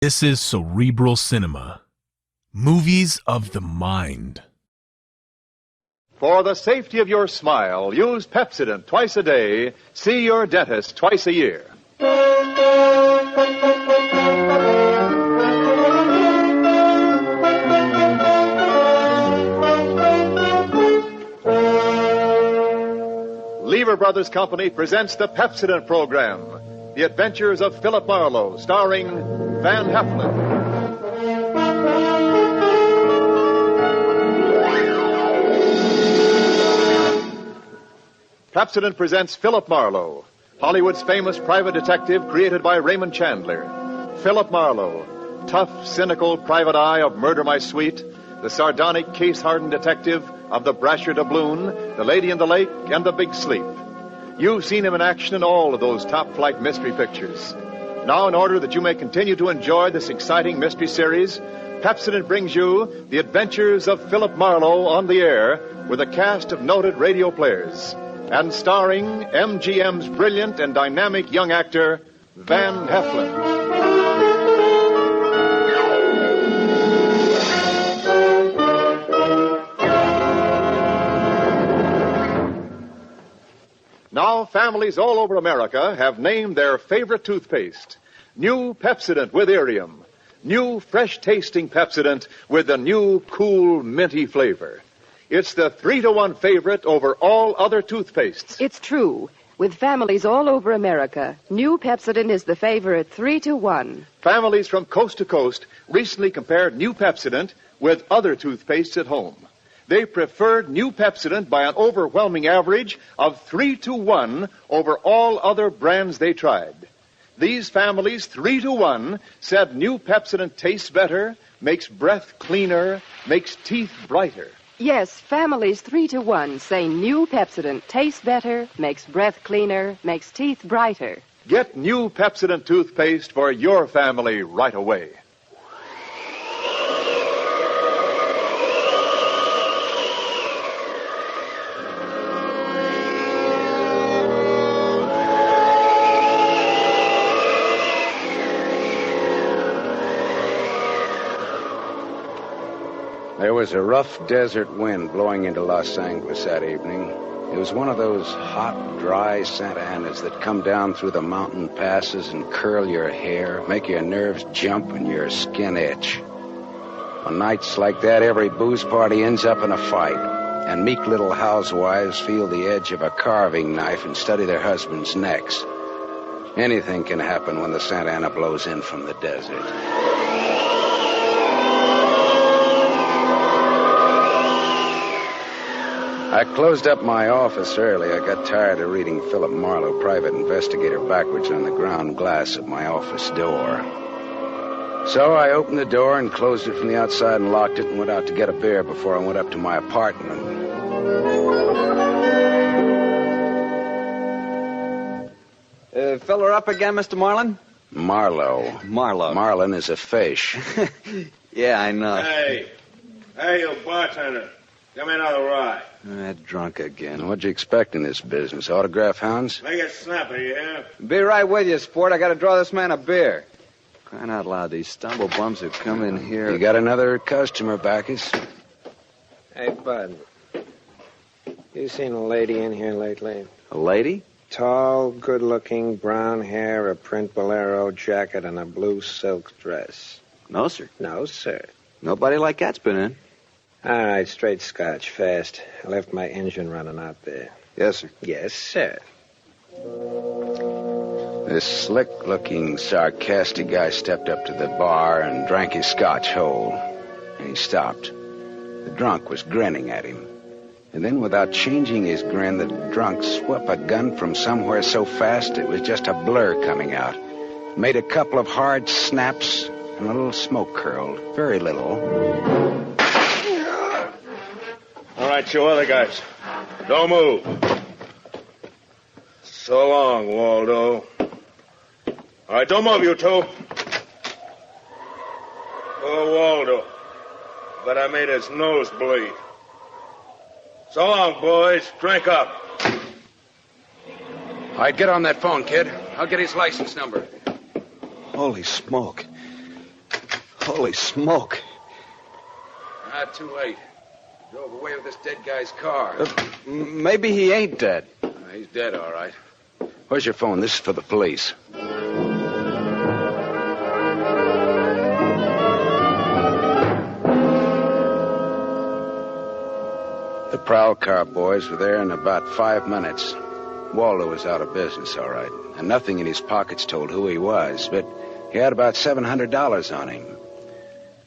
This is Cerebral Cinema. Movies of the mind. For the safety of your smile, use Pepsodent twice a day. See your dentist twice a year. Lever Brothers Company presents the Pepsodent program, The Adventures of Philip Marlowe, starring Van Heflin. Pepsodent presents Philip Marlowe, Hollywood's famous private detective created by Raymond Chandler. Philip Marlowe, tough, cynical private eye of Murder My Sweet, the sardonic, case-hardened detective of The Brasher Doubloon, The Lady in the Lake, and The Big Sleep. You've seen him in action in all of those top-flight mystery pictures. Now, in order that you may continue to enjoy this exciting mystery series, Pepsodent brings you The Adventures of Philip Marlowe on the air with a cast of noted radio players, and starring MGM's brilliant and dynamic young actor, Van Heflin. Now, families all over America have named their favorite toothpaste. New Pepsodent with Irium. New fresh-tasting Pepsodent with the new cool, minty flavor. It's the 3-to-1 favorite over all other toothpastes. It's true. With families all over America, new Pepsodent is the favorite 3-to-1. Families from coast to coast recently compared new Pepsodent with other toothpastes at home. They preferred new Pepsodent by an overwhelming average of 3-to-1 over all other brands they tried. These families, 3-to-1, said new Pepsodent tastes better, makes breath cleaner, makes teeth brighter. Yes, families 3-to-1 say new Pepsodent tastes better, makes breath cleaner, makes teeth brighter. Get new Pepsodent toothpaste for your family right away. There was a rough desert wind blowing into Los Angeles that evening. It was one of those hot, dry Santa Anas that come down through the mountain passes and curl your hair, make your nerves jump and your skin itch. On nights like that, every booze party ends up in a fight, and meek little housewives feel the edge of a carving knife and study their husbands' necks. Anything can happen when the Santa Ana blows in from the desert. I closed up my office early. I got tired of reading Philip Marlowe, private investigator, backwards on the ground glass of my office door. So I opened the door and closed it from the outside and locked it and went out to get a beer before I went up to my apartment. Filler up again, Mr. Marlin? Marlowe. Marlowe. Marlin is a fish. Yeah, I know. Hey, you bartender. Give me another rye. Drunk again. What'd you expect in this business? Autograph hounds? Make it snappy, you hear? Be right with you, sport. I gotta draw this man a beer. Crying out loud, these stumble bums who come in here... You got another customer, Bacchus? Hey, Bud. You seen a lady in here lately? A lady? Tall, good-looking, brown hair, a print bolero jacket, and a blue silk dress. No, sir. No, sir. Nobody like that's been in. All right, straight scotch, fast. I left my engine running out there. Yes, sir. Yes, sir. This slick-looking, sarcastic guy stepped up to the bar and drank his scotch whole. And he stopped. The drunk was grinning at him. And then, without changing his grin, the drunk swept a gun from somewhere so fast it was just a blur coming out. Made a couple of hard snaps, and a little smoke curled. Very little. All right, you other guys. Don't move. So long, Waldo. All right, don't move, you two. Oh, Waldo. But I made his nose bleed. So long, boys. Drink up. All right, get on that phone, kid. I'll get his license number. Holy smoke. Holy smoke. Not too late. Drove away with this dead guy's car. Maybe he ain't dead. He's dead, all right. Where's your phone? This is for the police. The prowl car boys were there in about 5 minutes. Waldo was out of business, all right. And nothing in his pockets told who he was, but he had about $700 on him.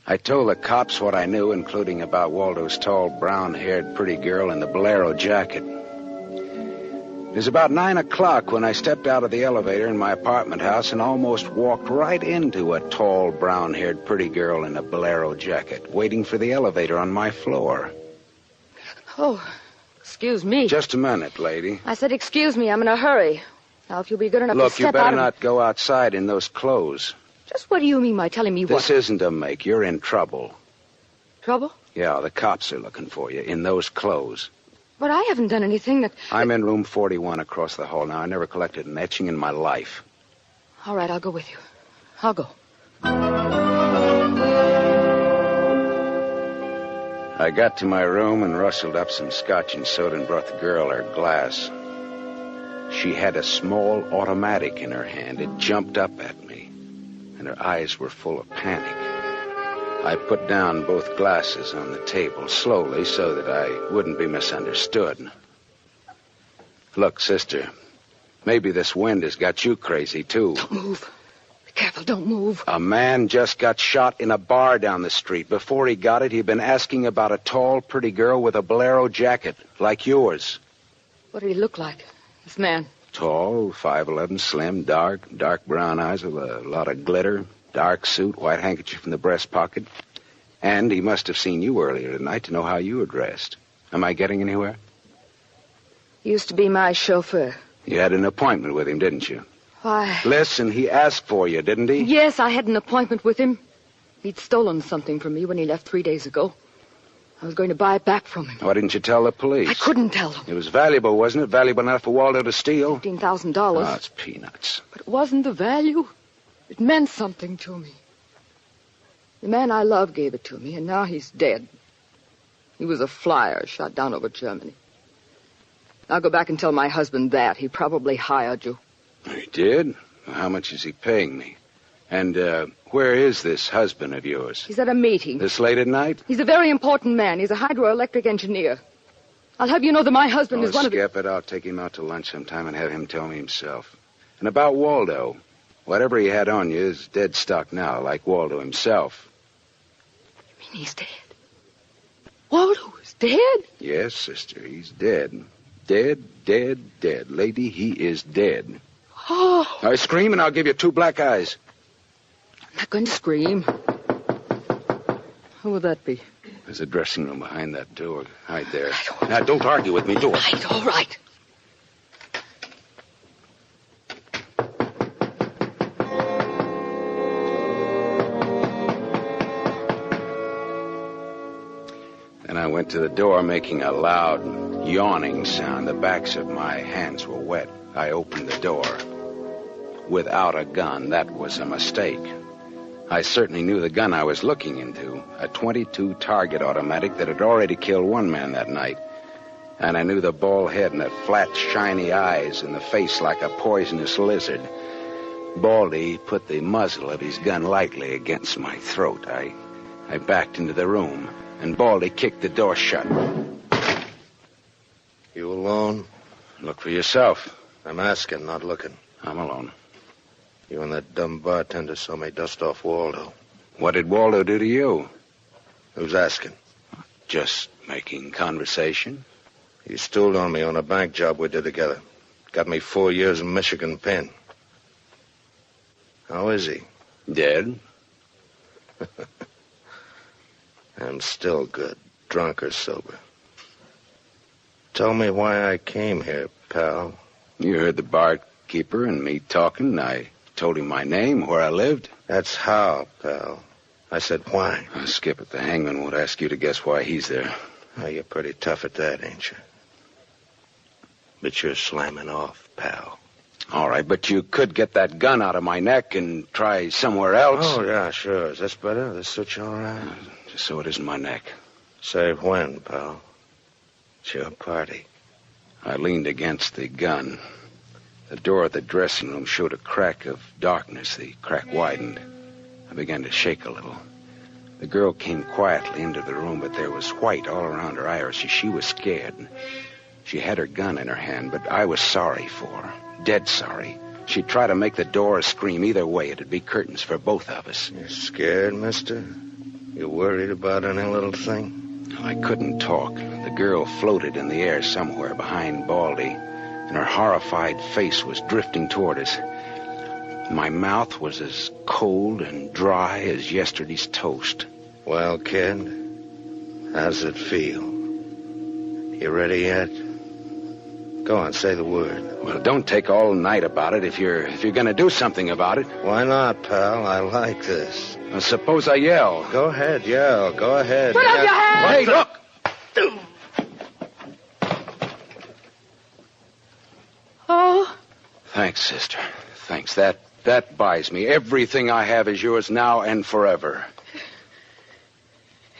I told the cops what I knew, including about Waldo's tall, brown-haired, pretty girl in the bolero jacket. It was about 9 o'clock when I stepped out of the elevator in my apartment house and almost walked right into a tall, brown-haired, pretty girl in a bolero jacket, waiting for the elevator on my floor. Oh, excuse me. Just a minute, lady. I said excuse me. I'm in a hurry. Now, if you'll be good enough to Look, step you better out of... not go outside in those clothes. Just what do you mean by telling me This what? isn't a make. You're in trouble. Trouble? Yeah, the cops are looking for you in those clothes. But I haven't done anything that... I'm in room 41 across the hall now. I never collected an etching in my life. All right, I'll go with you. I'll go. I got to my room and rustled up some scotch and soda and brought the girl her glass. She had a small automatic in her hand. It jumped up at me, and her eyes were full of panic. I put down both glasses on the table slowly so that I wouldn't be misunderstood. Look, sister, maybe this wind has got you crazy, too. Don't move. Be careful, don't move. A man just got shot in a bar down the street. Before he got it, he'd been asking about a tall, pretty girl with a bolero jacket, like yours. What did he look like, this man? Tall, 5'11", slim, dark brown eyes with a lot of glitter, dark suit, white handkerchief in the breast pocket. And he must have seen you earlier tonight to know how you were dressed. Am I getting anywhere? He used to be my chauffeur. You had an appointment with him, didn't you? Why? Listen, he asked for you, didn't he? Yes, I had an appointment with him. He'd stolen something from me when he left 3 days ago. I was going to buy it back from him. Why didn't you tell the police? I couldn't tell them. It was valuable, wasn't it? Valuable enough for Waldo to steal? $15,000. Oh, it's peanuts. But it wasn't the value. It meant something to me. The man I love gave it to me, and now he's dead. He was a flyer shot down over Germany. I'll go back and tell my husband that. He probably hired you. He did? Well, how much is he paying me? And where is this husband of yours? He's at a meeting. This late at night? He's a very important man. He's a hydroelectric engineer. I'll have you know that my husband is one of the... Skip it. I'll take him out to lunch sometime and have him tell me himself. And about Waldo, whatever he had on you is dead stock now, like Waldo himself. You mean he's dead? Waldo is dead? Yes, sister, he's dead. Dead. Lady, he is dead. Oh. Now scream and I'll give you 2 black eyes. I'm not going to scream. Who would that be? There's a dressing room behind that door. Hide there. Now, don't argue with me. Do it. All right. Then I went to the door, making a loud, yawning sound. The backs of my hands were wet. I opened the door. Without a gun, that was a mistake. I certainly knew the gun I was looking into, a .22 target automatic that had already killed 1 man that night. And I knew the bald head and the flat, shiny eyes and the face like a poisonous lizard. Baldy put the muzzle of his gun lightly against my throat. I backed into the room, and Baldy kicked the door shut. You alone? Look for yourself. I'm asking, not looking. I'm alone. You and that dumb bartender saw me dust off Waldo. What did Waldo do to you? Who's asking? Just making conversation. He stole on me on a bank job we did together. Got me 4 years in Michigan pen. How is he? Dead? I'm still good, drunk or sober. Tell me why I came here, pal. You heard the barkeeper and me talking. I told him my name, where I lived. That's how, pal. I said why. Skip it. The hangman won't ask you to guess why he's there. Oh, you're pretty tough at that, ain't you? But you're slamming off, pal. All right, but you could get that gun out of my neck and try somewhere else. Oh, yeah, sure. Is this better? This suit you all right? Just so it isn't my neck. Save when, pal? It's your party. I leaned against the gun. The door of the dressing room showed a crack of darkness. The crack widened. I began to shake a little. The girl came quietly into the room, but there was white all around her irises. She was scared. She had her gun in her hand, but I was sorry for her. Dead sorry. She'd try to make the door scream. Either way, it'd be curtains for both of us. You scared, mister? You worried about any little thing? I couldn't talk. The girl floated in the air somewhere behind Baldy, and her horrified face was drifting toward us. My mouth was as cold and dry as yesterday's toast. Well, kid, how's it feel? You ready yet? Go on, say the word. Well, don't take all night about it if you're going to do something about it. Why not, pal? I like this. Well, suppose I yell. Go ahead, yell. Go ahead. Put up your hands! Hey, look! Oh, Thanks, sister. Thanks. That buys me. Everything I have is yours now and forever.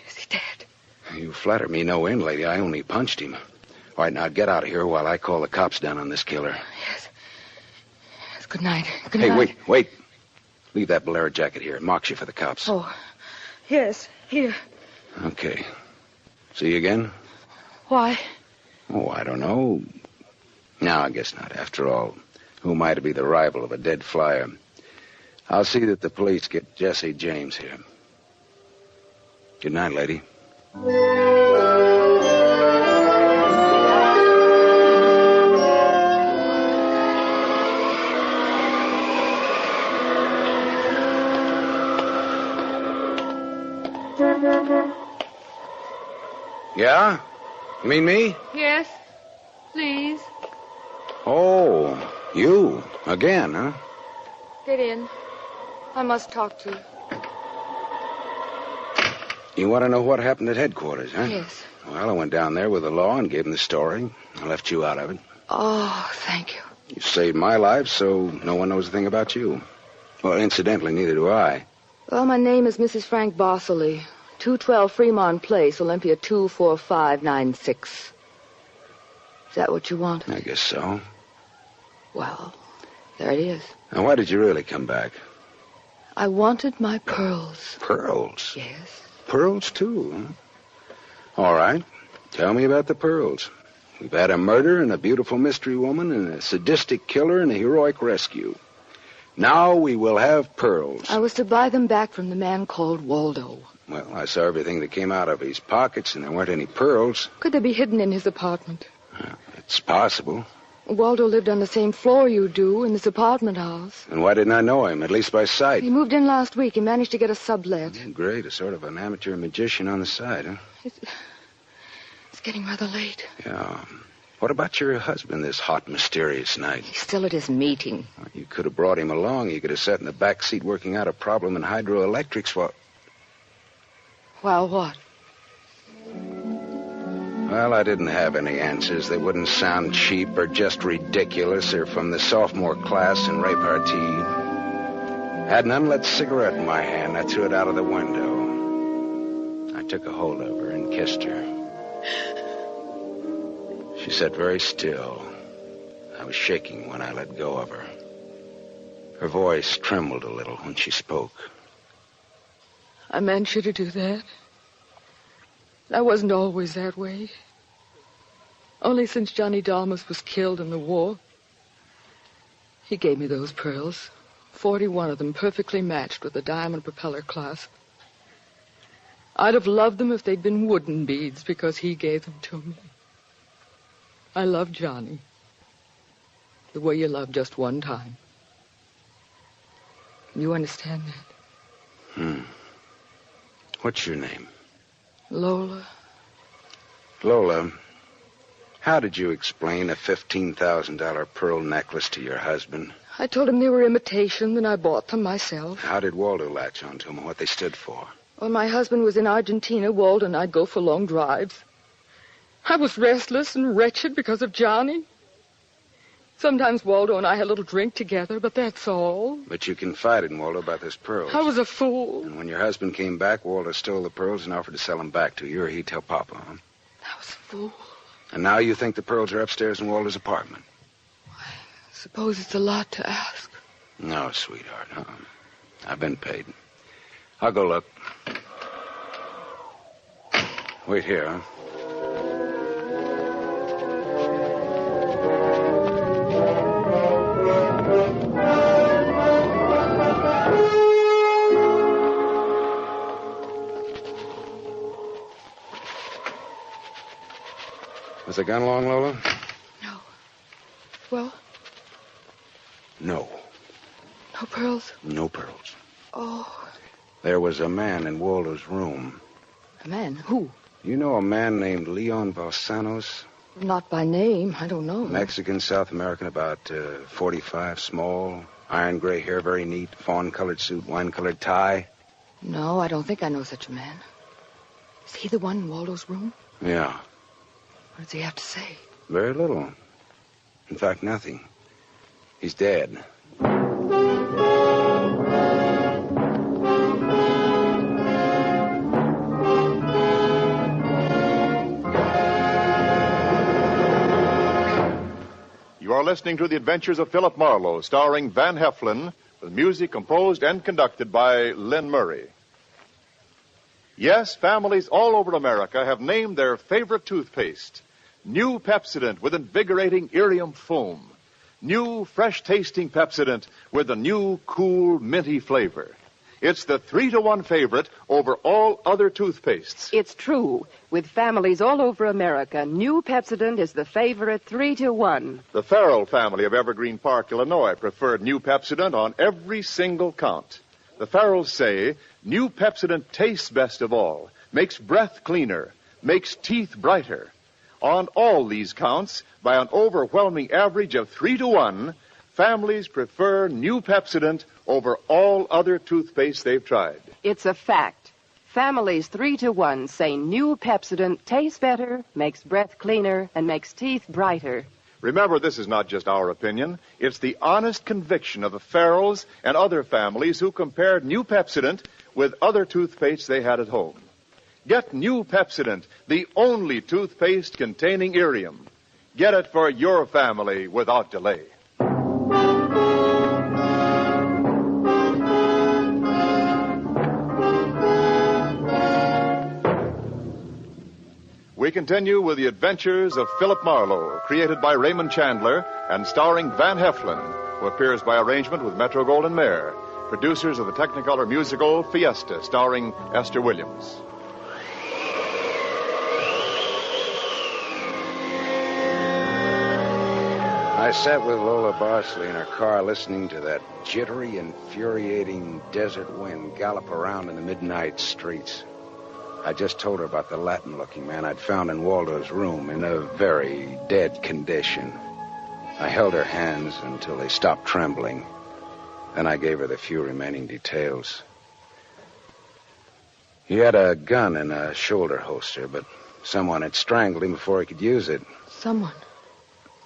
is he dead? You flatter me no end, lady. I only punched him. All right, now get out of here while I call the cops down on this killer. Yes. Yes, good night. Good Hey, night. wait. Leave that bolero jacket here. It marks you for the cops. Oh, yes, here. Okay. See you again? Why? Oh, I don't know. No, I guess not. After all, who am I to be the rival of a dead flyer? I'll see that the police get Jesse James here. Good night, lady. Yeah? You mean me? Yes, please. Oh, you. Again, huh? Get in. I must talk to you. You want to know what happened at headquarters, huh? Yes. Well, I went down there with the law and gave them the story. I left you out of it. Oh, thank you. You saved my life, so no one knows a thing about you. Well, incidentally, neither do I. Well, my name is Mrs. Frank Bossley. 212 Fremont Place, Olympia 24596. Is that what you want? I guess so. Well, there it is. Now, why did you really come back? I wanted my pearls. Pearls? Yes. Pearls, too, huh? All right. Tell me about the pearls. We've had a murder and a beautiful mystery woman and a sadistic killer and a heroic rescue. Now we will have pearls. I was to buy them back from the man called Waldo. Well, I saw everything that came out of his pockets, and there weren't any pearls. Could they be hidden in his apartment? It's possible. Waldo lived on the same floor you do in this apartment house. And why didn't I know him, at least by sight? He moved in last week. He managed to get a sublet. Great, a sort of an amateur magician on the side, huh? It's getting rather late. Yeah. What about your husband this hot, mysterious night? He's still at his meeting. Well, you could have brought him along. You could have sat in the back seat working out a problem in hydroelectrics while... While what? Well, I didn't have any answers. They wouldn't sound cheap or just ridiculous or from the sophomore class in repartee. Had an unlit cigarette in my hand. I threw it out of the window. I took a hold of her and kissed her. She sat very still. I was shaking when I let go of her. Her voice trembled a little when she spoke. I meant you to do that. I wasn't always that way. Only since Johnny Dalmas was killed in the war. He gave me those pearls. 41 of them perfectly matched with a diamond propeller clasp. I'd have loved them if they'd been wooden beads because he gave them to me. I love Johnny. The way you love just one time. You understand that? What's your name? Lola. Lola, how did you explain a $15,000 pearl necklace to your husband? I told him they were imitation, and I bought them myself. How did Waldo latch onto them and what they stood for? When my husband was in Argentina, Waldo and I'd go for long drives. I was restless and wretched because of Johnny. Sometimes Waldo and I had a little drink together, but that's all. But you confided in Waldo about those pearls. I was a fool. And when your husband came back, Waldo stole the pearls and offered to sell them back to you, or he'd tell Papa, huh? I was a fool. And now you think the pearls are upstairs in Waldo's apartment? I suppose it's a lot to ask. No, sweetheart. I've been paid. I'll go look. Wait here, huh? Was the gun along, Lola? No. Well? No. No pearls? No pearls. Oh. There was a man in Waldo's room. A man? Who? You know a man named Leon Balsanos? Not by name. I don't know. Mexican, South American, about 45, small, iron gray hair, very neat, fawn-colored suit, wine-colored tie. No, I don't think I know such a man. Is he the one in Waldo's room? Yeah. What does he have to say? Very little. In fact, nothing. He's dead. You are listening to The Adventures of Philip Marlowe, starring Van Heflin, with music composed and conducted by Lynn Murray. Yes, families all over America have named their favorite toothpaste. New Pepsodent with invigorating Irium foam. New, fresh-tasting Pepsodent with a new, cool, minty flavor. It's the 3-to-1 favorite over all other toothpastes. It's true. With families all over America, new Pepsodent is the favorite 3-to-1. The Farrell family of Evergreen Park, Illinois, preferred New Pepsodent on every single count. The Farrells say New Pepsodent tastes best of all, makes breath cleaner, makes teeth brighter. On all these counts, by an overwhelming average of 3-to-1, families prefer New Pepsodent over all other toothpaste they've tried. It's a fact. Families 3-to-1 say new Pepsodent tastes better, makes breath cleaner, and makes teeth brighter. Remember, this is not just our opinion. It's the honest conviction of the Farrells and other families who compared New Pepsodent with other toothpastes they had at home. Get New Pepsodent, the only toothpaste containing Irium. Get it for your family without delay. We continue with the adventures of Philip Marlowe, created by Raymond Chandler and starring Van Heflin, who appears by arrangement with Metro-Goldwyn-Mayer, producers of the Technicolor musical Fiesta, starring Esther Williams. I sat with Lola Barsley in her car listening to that jittery, infuriating desert wind gallop around in the midnight streets. I just told her about the Latin-looking man I'd found in Waldo's room in a very dead condition. I held her hands until they stopped trembling. Then I gave her the few remaining details. He had a gun in a shoulder holster, but someone had strangled him before he could use it. Someone?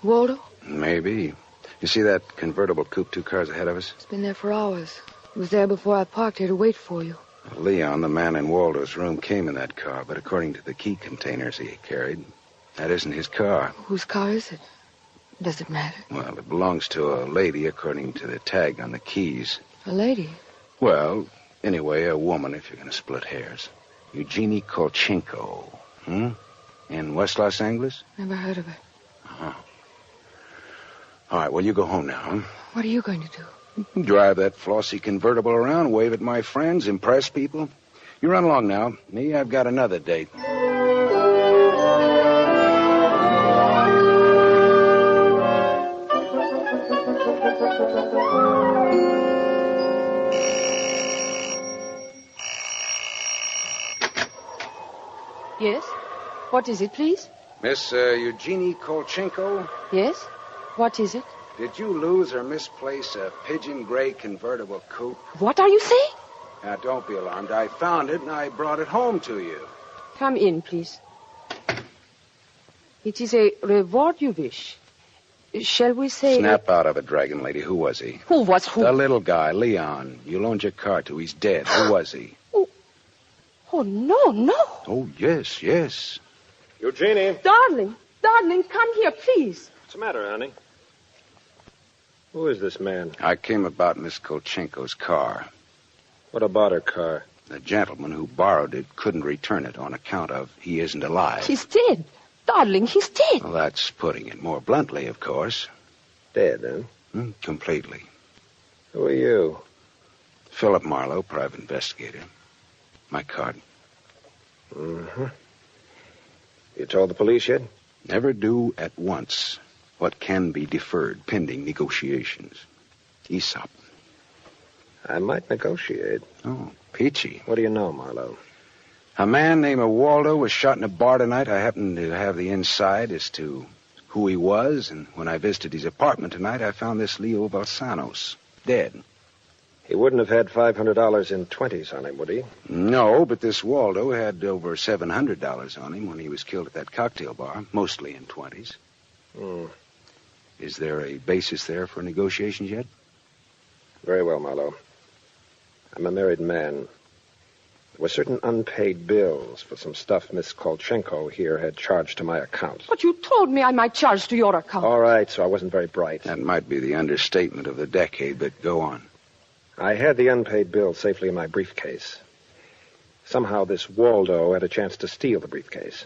Waldo? Maybe. You see that convertible coupe 2 cars ahead of us? It's been there for hours. It was there before I parked here to wait for you. Leon, the man in Waldo's room, came in that car, but according to the key containers he carried, that isn't his car. Whose car is it? Does it matter? Well, it belongs to a lady, according to the tag on the keys. A lady? Well, anyway, a woman, if you're going to split hairs. Eugenie Kolchenko. In West Los Angeles? Never heard of her. Uh-huh. All right, well, you go home now, huh? What are you going to do? Drive that flossy convertible around, wave at my friends, impress people. You run along now. Me, I've got another date. Yes? What is it, please? Miss Eugenie Kolchenko, Yes? What is it? did you lose or misplace a pigeon gray convertible coupe? What are you saying? Now, don't be alarmed. I found it and I brought it home to you. Come in, please. It is a reward you wish. shall we say... Snap out of it, Dragon Lady. Who was he? Who was who? The little guy, Leon. You loaned your car to. He's dead. Who was he? Oh, no. Oh, yes. Eugenie. Darling, come here, please. What's the matter, honey? Who is this man? I came about Miss Kolchenko's car. What about her car? The gentleman who borrowed it couldn't return it on account of he isn't alive. He's dead. Darling, he's dead. Well, that's putting it more bluntly, of course. Dead, huh? Completely. Who are you? Philip Marlowe, private investigator. My card. Mm-hmm. You told the police yet? Never do at once what can be deferred pending negotiations. Aesop. I might negotiate. Oh, peachy. What do you know, Marlowe? A man named Waldo was shot in a bar tonight. I happened to have the inside as to who he was, and when I visited his apartment tonight, I found this Leo Balsanos dead. He wouldn't have had $500 in 20s on him, would he? No, but this Waldo had over $700 on him when he was killed at that cocktail bar, mostly in 20s. Is there a basis there for negotiations yet? Very well, Marlowe. I'm a married man. There were certain unpaid bills for some stuff Miss Kolchenko here had charged to my account. But you told me I might charge to your account. All right, so I wasn't very bright. That might be the understatement of the decade, but go on. I had the unpaid bill safely in my briefcase. Somehow this Waldo had a chance to steal the briefcase.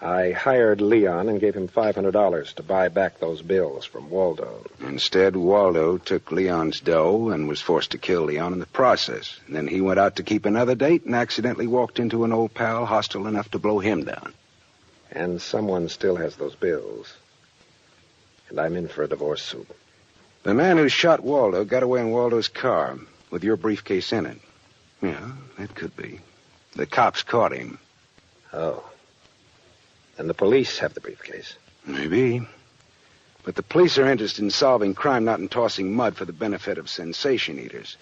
I hired Leon and gave him $500 to buy back those bills from Waldo. Instead, Waldo took Leon's dough and was forced to kill Leon in the process. And then he went out to keep another date and accidentally walked into an old pal hostile enough to blow him down. And someone still has those bills. And I'm in for a divorce suit. The man who shot Waldo got away in Waldo's car with your briefcase in it. Yeah, that could be. The cops caught him. Oh. And the police have the briefcase. Maybe. But the police are interested in solving crime, not in tossing mud for the benefit of sensation eaters.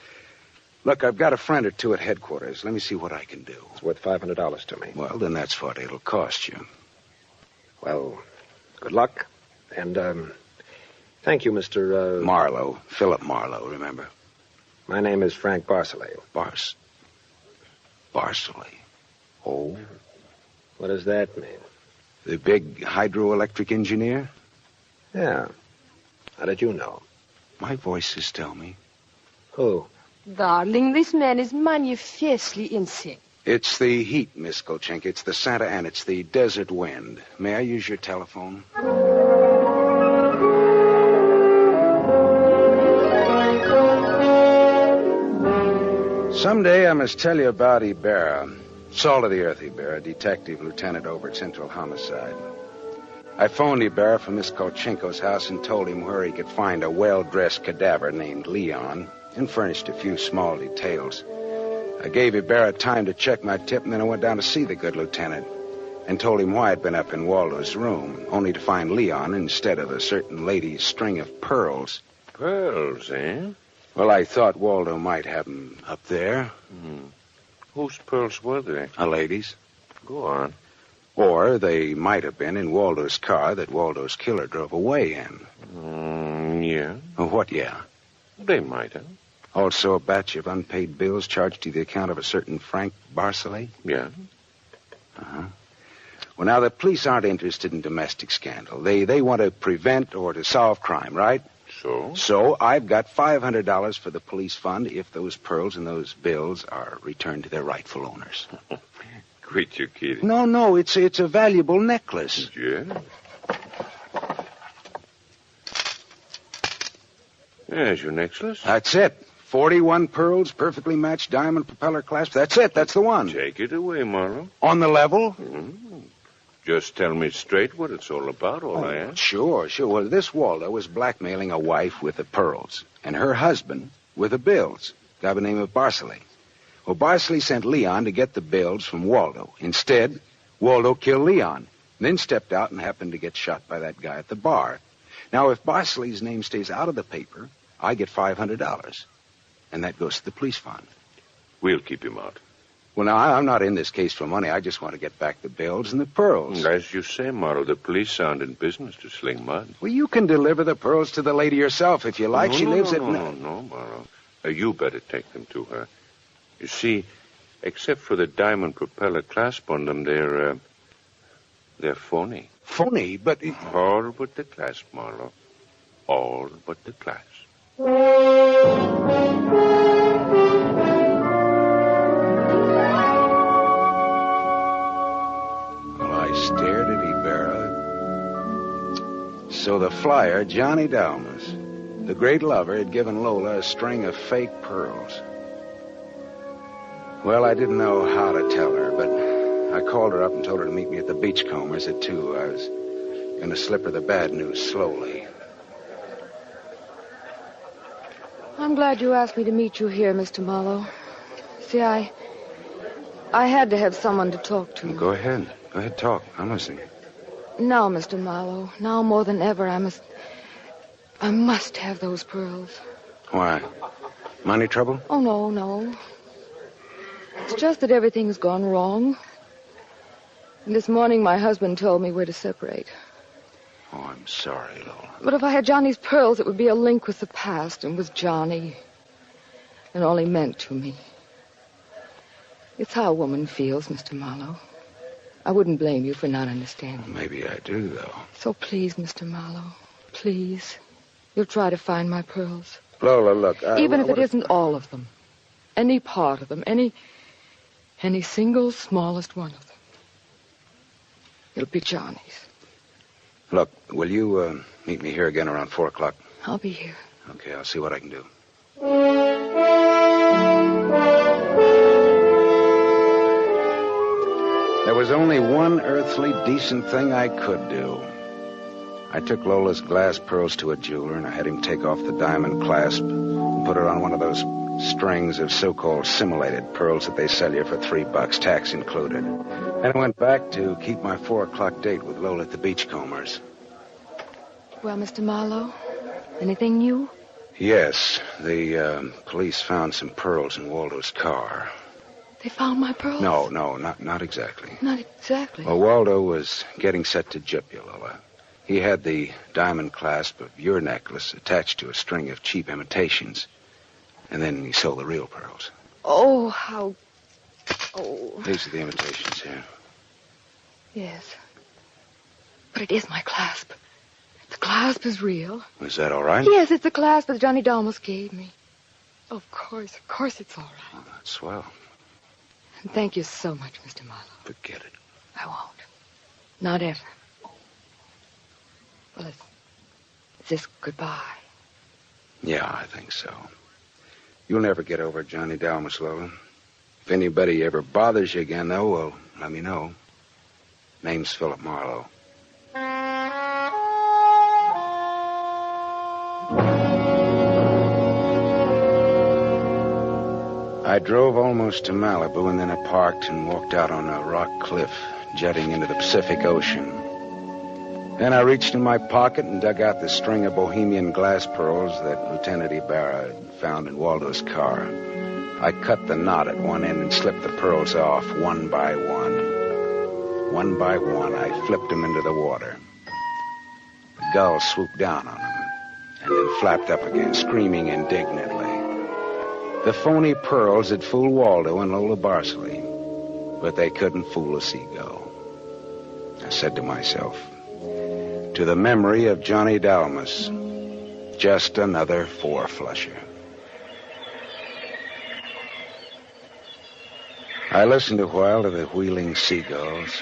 Look, I've got a friend or two at headquarters. Let me see what I can do. It's worth $500 to me. Well, then that's what it'll cost you. Well, good luck. And, thank you, Mr. Marlowe. Philip Marlowe, remember? My name is Frank Barcelay. Barcelay. Oh. What does that mean? The big hydroelectric engineer? Yeah. How did you know? My voices tell me. Who? Darling, this man is manifestly insane. It's the heat, Miss Kolchenko. It's the Santa Ana. It's the desert wind. May I use your telephone? Someday I must tell you about Ibarra. Salt of the earth, Ibarra, detective lieutenant over at Central Homicide. I phoned Ibarra from Miss Kolchenko's house and told him where he could find a well-dressed cadaver named Leon and furnished a few small details. I gave Ibarra time to check my tip, and then I went down to see the good lieutenant and told him why I'd been up in Waldo's room, only to find Leon instead of a certain lady's string of pearls. Pearls, eh? Well, I thought Waldo might have them up there. Whose pearls were they? A lady's. Go on. Or they might have been in Waldo's car that Waldo's killer drove away in. Yeah. Oh, what, yeah? They might have. Also a batch of unpaid bills charged to the account of a certain Frank Barcelay? Yeah. Uh-huh. Well, now, the police aren't interested in domestic scandal. They want to prevent or to solve crime, right? So? So I've got $500 for the police fund if those pearls and those bills are returned to their rightful owners. Quit your kidding. No, it's a valuable necklace. Yeah? There's your necklace. That's it. 41 pearls, perfectly matched diamond propeller clasp. That's it. That's the one. Take it away, Marlowe. On the level? Just tell me straight what it's all about, all I ask. Sure. Well, this Waldo was blackmailing a wife with the pearls, and her husband with the bills, guy by the name of Barcelay. Well, Barcelay sent Leon to get the bills from Waldo. Instead, Waldo killed Leon, then stepped out and happened to get shot by that guy at the bar. Now, if Barcelay's name stays out of the paper, I get $500, and that goes to the police fund. We'll keep him out. Well, now, I'm not in this case for money. I just want to get back the bills and the pearls. As you say, Marlowe, the police aren't in business to sling mud. Well, you can deliver the pearls to the lady yourself if you like. She lives at... No, Marlowe. You better take them to her. You see, except for the diamond propeller clasp on them, they're phony. Phony? But... All but the clasp, Marlowe. All but the clasp. Stared at Ibarra. So the flyer, Johnny Dalmas, the great lover, had given Lola a string of fake pearls. Well, I didn't know how to tell her, but I called her up and told her to meet me at the Beachcombers at 2. I was going to slip her the bad news slowly. I'm glad you asked me to meet you here, Mr. Marlowe. See, I had to have someone to talk to. Go ahead. Go ahead, talk. I'm listening. Now, Mr. Marlowe, now more than ever, I must have those pearls. Why? Money trouble? Oh, no. It's just that everything's gone wrong. And this morning, my husband told me we're to separate. Oh, I'm sorry, Lola. But if I had Johnny's pearls, it would be a link with the past and with Johnny. And all he meant to me. It's how a woman feels, Mr. Marlowe. I wouldn't blame you for not understanding. Well, maybe I do, though. So please, Mr. Marlowe, please, you'll try to find my pearls. Lola, look, Even if it isn't all of them. Any part of them. Any single smallest one of them. It'll be Johnny's. Look, will you meet me here again around 4 o'clock? I'll be here. Okay, I'll see what I can do. There was only one earthly decent thing I could do. I took Lola's glass pearls to a jeweler, and I had him take off the diamond clasp and put it on one of those strings of so-called simulated pearls that they sell you for $3, tax included. And I went back to keep my 4 o'clock date with Lola at the Beachcombers. Well, Mr. Marlowe, anything new? Yes, the police found some pearls in Waldo's car. They found my pearls? No, not exactly. Not exactly? Well, Waldo was getting set to gyp you, Lola. He had the diamond clasp of your necklace attached to a string of cheap imitations. And then he sold the real pearls. Oh, how... Oh. These are the imitations here. Yes. But it is my clasp. The clasp is real. Is that all right? Yes, it's the clasp that Johnny Dalmas gave me. Of course it's all right. Oh, that's swell. And thank you so much, Mr. Marlowe. Forget it. I won't. Not ever. Well, is this goodbye? Yeah, I think so. You'll never get over Johnny Dalmas, Lola. If anybody ever bothers you again, though, well, let me know. Name's Philip Marlowe. I drove almost to Malibu, and then I parked and walked out on a rock cliff jutting into the Pacific Ocean. Then I reached in my pocket and dug out the string of Bohemian glass pearls that Lieutenant Ibarra had found in Waldo's car. I cut the knot at one end and slipped the pearls off one by one. One by one, I flipped them into the water. The gull swooped down on them and then flapped up again, screaming indignantly. The phony pearls had fooled Waldo and Lola Barsley, but they couldn't fool a seagull. I said to myself, to the memory of Johnny Dalmas, just another four-flusher. I listened a while to the wheeling seagulls.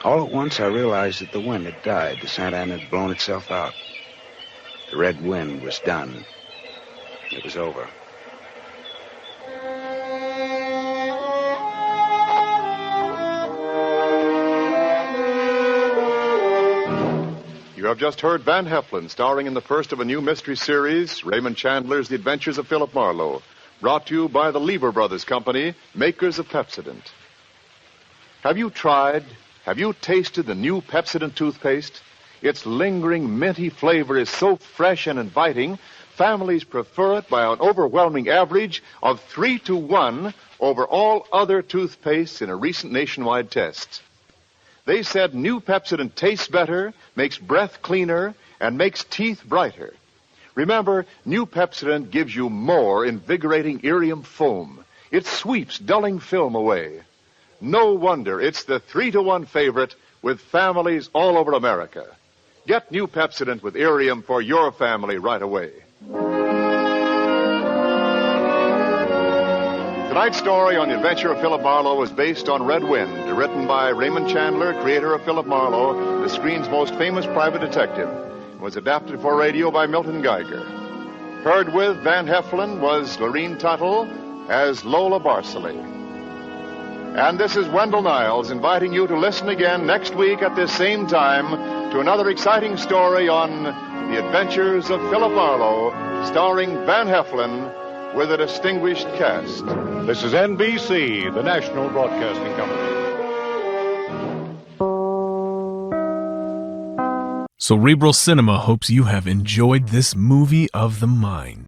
All at once, I realized that the wind had died. The Santa Ana had blown itself out. The red wind was done. It was over. You have just heard Van Heflin starring in the first of a new mystery series, Raymond Chandler's The Adventures of Philip Marlowe, brought to you by the Lever Brothers Company, makers of Pepsodent. Have you tasted the new Pepsodent toothpaste? Its lingering, minty flavor is so fresh and inviting, families prefer it by an overwhelming average of 3-to-1 over all other toothpastes in a recent nationwide test. They said new Pepsodent tastes better, makes breath cleaner, and makes teeth brighter. Remember, new Pepsodent gives you more invigorating irium foam. It sweeps dulling film away. No wonder it's the 3-to-1 favorite with families all over America. Get new Pepsodent with irium for your family right away. Tonight's story on the adventure of Philip Marlowe is based on Red Wind, written by Raymond Chandler, creator of Philip Marlowe, the screen's most famous private detective. It was adapted for radio by Milton Geiger. Heard with Van Heflin was Lorene Tuttle as Lola Barceley. And this is Wendell Niles inviting you to listen again next week at this same time to another exciting story on the adventures of Philip Marlowe, starring Van Heflin with a distinguished cast. This is NBC, the National Broadcasting Company. Cerebral Cinema hopes you have enjoyed this movie of the mind.